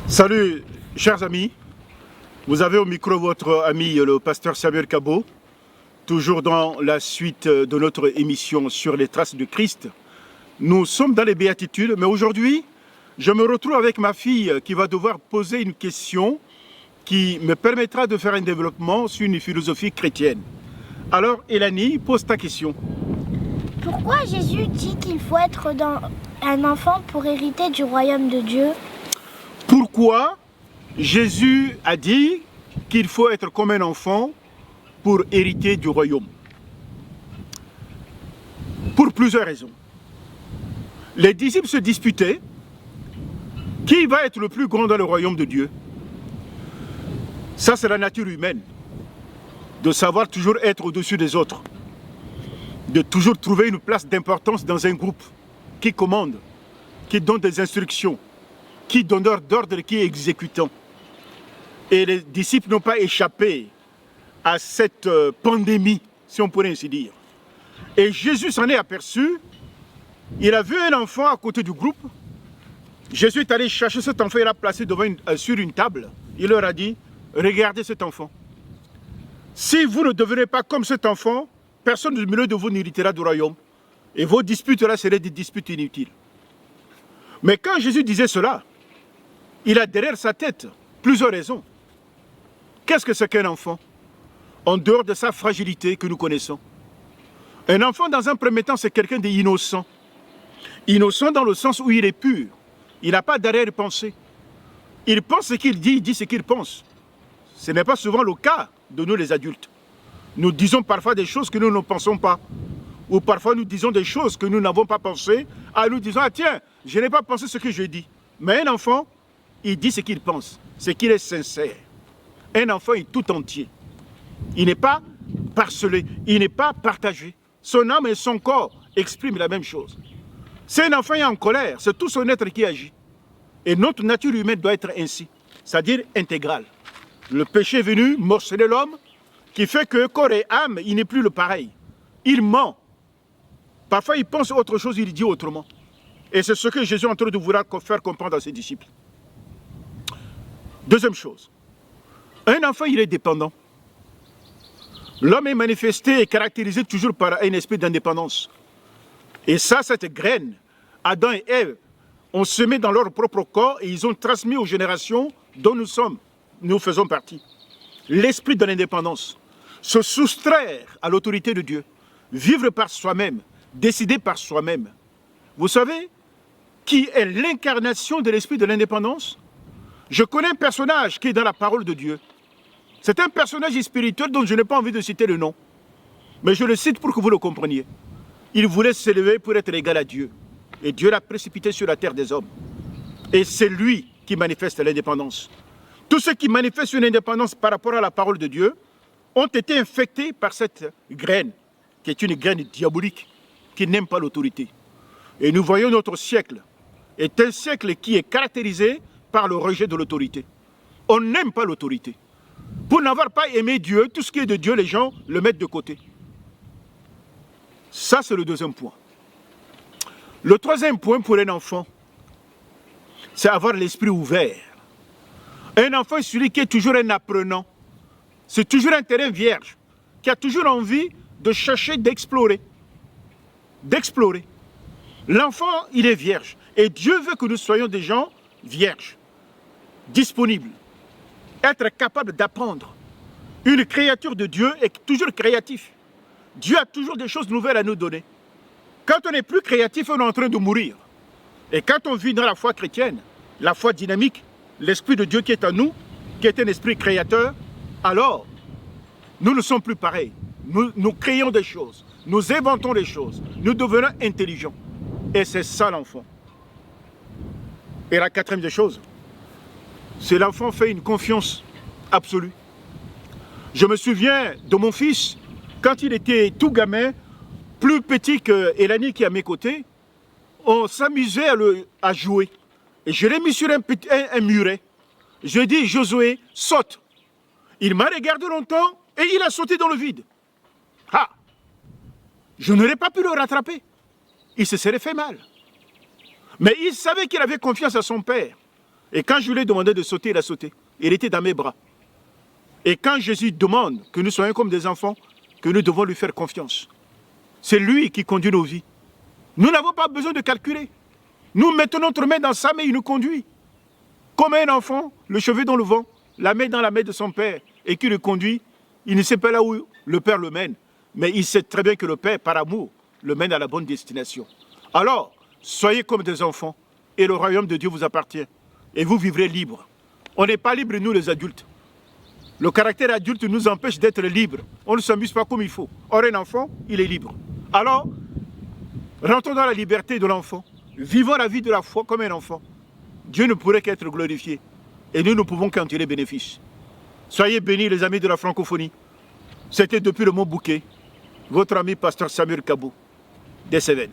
Salut, chers amis. Vous avez au micro votre ami le pasteur Samuel Cabot, toujours dans la suite de notre émission sur les traces de Christ. Nous sommes dans les béatitudes, mais aujourd'hui, je me retrouve avec ma fille qui va devoir poser une question qui me permettra de faire un développement sur une philosophie chrétienne. Alors, Elanie, pose ta question. Pourquoi Jésus dit qu'il faut être un enfant pour hériter du royaume de Dieu? Pourquoi Jésus a dit qu'il faut être comme un enfant pour hériter du royaume? Pour plusieurs raisons. Les disciples se disputaient qui va être le plus grand dans le royaume de Dieu. Ça, c'est la nature humaine, de savoir toujours être au-dessus des autres, de toujours trouver une place d'importance dans un groupe qui commande, qui donne des instructions, qui donneur d'ordre, qui est exécutant. Et les disciples n'ont pas échappé à cette pandémie, si on pourrait ainsi dire. Et Jésus s'en est aperçu. Il a vu un enfant à côté du groupe. Jésus est allé chercher cet enfant, il l'a placé sur une table. Il leur a dit, regardez cet enfant. Si vous ne devenez pas comme cet enfant, personne du milieu de vous n'héritera du royaume. Et vos disputes là seraient des disputes inutiles. Mais quand Jésus disait cela, il a derrière sa tête plusieurs raisons. Qu'est-ce que c'est qu'un enfant? En dehors de sa fragilité que nous connaissons. Un enfant, dans un premier temps, c'est quelqu'un d'innocent. Innocent dans le sens où il est pur. Il n'a pas d'arrière-pensée. Il pense ce qu'il dit ce qu'il pense. Ce n'est pas souvent le cas de nous les adultes. Nous disons parfois des choses que nous ne pensons pas. Ou parfois nous disons des choses que nous n'avons pas pensées. En nous disant, ah tiens, je n'ai pas pensé ce que je dis. Mais un enfant, il dit ce qu'il pense, ce qu'il est sincère. Un enfant est tout entier. Il n'est pas parcelé, il n'est pas partagé. Son âme et son corps expriment la même chose. Si un enfant est en colère, c'est tout son être qui agit. Et notre nature humaine doit être ainsi, c'est-à-dire intégrale. Le péché est venu morceler l'homme, qui fait que corps et âme, il n'est plus le pareil. Il ment. Parfois, il pense autre chose, il dit autrement. Et c'est ce que Jésus est en train de vouloir faire comprendre à ses disciples. Deuxième chose, un enfant, il est dépendant. L'homme est manifesté et caractérisé toujours par un esprit d'indépendance. Et ça, cette graine, Adam et Ève ont semé dans leur propre corps et ils ont transmis aux générations dont nous faisons partie. L'esprit de l'indépendance, se soustraire à l'autorité de Dieu, vivre par soi-même, décider par soi-même. Vous savez qui est l'incarnation de l'esprit de l'indépendance? Je connais un personnage qui est dans la parole de Dieu. C'est un personnage spirituel dont je n'ai pas envie de citer le nom. Mais je le cite pour que vous le compreniez. Il voulait s'élever pour être égal à Dieu. Et Dieu l'a précipité sur la terre des hommes. Et c'est lui qui manifeste l'indépendance. Tous ceux qui manifestent une indépendance par rapport à la parole de Dieu ont été infectés par cette graine, qui est une graine diabolique, qui n'aime pas l'autorité. Et nous voyons notre siècle est un siècle qui est caractérisé par le rejet de l'autorité. On n'aime pas l'autorité. Pour n'avoir pas aimé Dieu, tout ce qui est de Dieu, les gens le mettent de côté. Ça, c'est le deuxième point. Le troisième point pour un enfant, c'est avoir l'esprit ouvert. Un enfant est celui qui est toujours un apprenant. C'est toujours un terrain vierge, qui a toujours envie de chercher, d'explorer. D'explorer. L'enfant, il est vierge. Et Dieu veut que nous soyons des gens vierges, disponibles, être capables d'apprendre. Une créature de Dieu est toujours créatif. Dieu a toujours des choses nouvelles à nous donner. Quand on n'est plus créatif, on est en train de mourir. Et quand on vit dans la foi chrétienne, la foi dynamique, l'Esprit de Dieu qui est en nous, qui est un esprit créateur, alors nous ne sommes plus pareils. Nous créons des choses, nous inventons des choses, nous devenons intelligents. Et c'est ça l'enfant. Et la quatrième des choses, c'est l'enfant fait une confiance absolue. Je me souviens de mon fils, quand il était tout gamin, plus petit que Elanie qui est à mes côtés, on s'amusait à jouer. Et je l'ai mis sur un muret. Je lui ai dit, Josué, saute. Il m'a regardé longtemps et il a sauté dans le vide. Ah! Je n'aurais pas pu le rattraper. Il se serait fait mal. Mais il savait qu'il avait confiance à son père. Et quand je lui ai demandé de sauter, il a sauté. Il était dans mes bras. Et quand Jésus demande que nous soyons comme des enfants, que nous devons lui faire confiance. C'est lui qui conduit nos vies. Nous n'avons pas besoin de calculer. Nous mettons notre main dans sa main, il nous conduit. Comme un enfant, le cheveu dans le vent, la main dans la main de son père, et qui le conduit, il ne sait pas là où le père le mène. Mais il sait très bien que le père, par amour, le mène à la bonne destination. Alors, soyez comme des enfants, et le royaume de Dieu vous appartient. Et vous vivrez libre. On n'est pas libre, nous les adultes. Le caractère adulte nous empêche d'être libres. On ne s'amuse pas comme il faut. Or, un enfant, il est libre. Alors, rentrons dans la liberté de l'enfant. Vivons la vie de la foi comme un enfant. Dieu ne pourrait qu'être glorifié. Et nous ne pouvons qu'en tirer bénéfice. Soyez bénis, les amis de la francophonie. C'était depuis le Mont Bouquet, votre ami pasteur Samuel Kabou, des Cévennes.